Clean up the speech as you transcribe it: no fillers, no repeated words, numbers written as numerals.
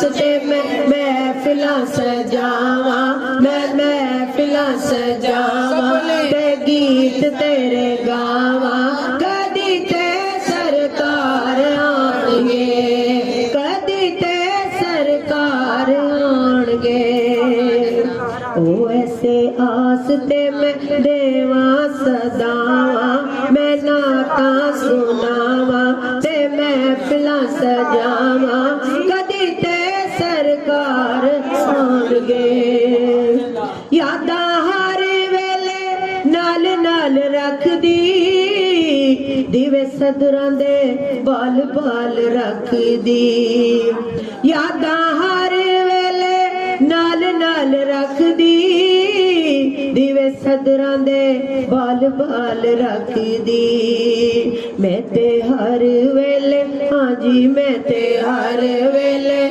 ते मैं महफिलां सजावा, मैं महफिलां सजावा ते गीत तेरे गावा। कदी ते सरकार आणगे, कदी ते सरकार आणगे। ओ ऐसे आस ते मैं देवा सदावा, मैं नाता सुनावा ते महफिलां सजावा। कदी ते सरकार आणगे। यादां हर वेले नाल नाल रखदी, दिवे सदरां दे बाल बाल रखदी। यादां हर वेले नाल नाल रखदी, दिवे सदरां दे बाल बाल रखदी। मैं ते हर वेले, हाँ जी मैं ते हर वेले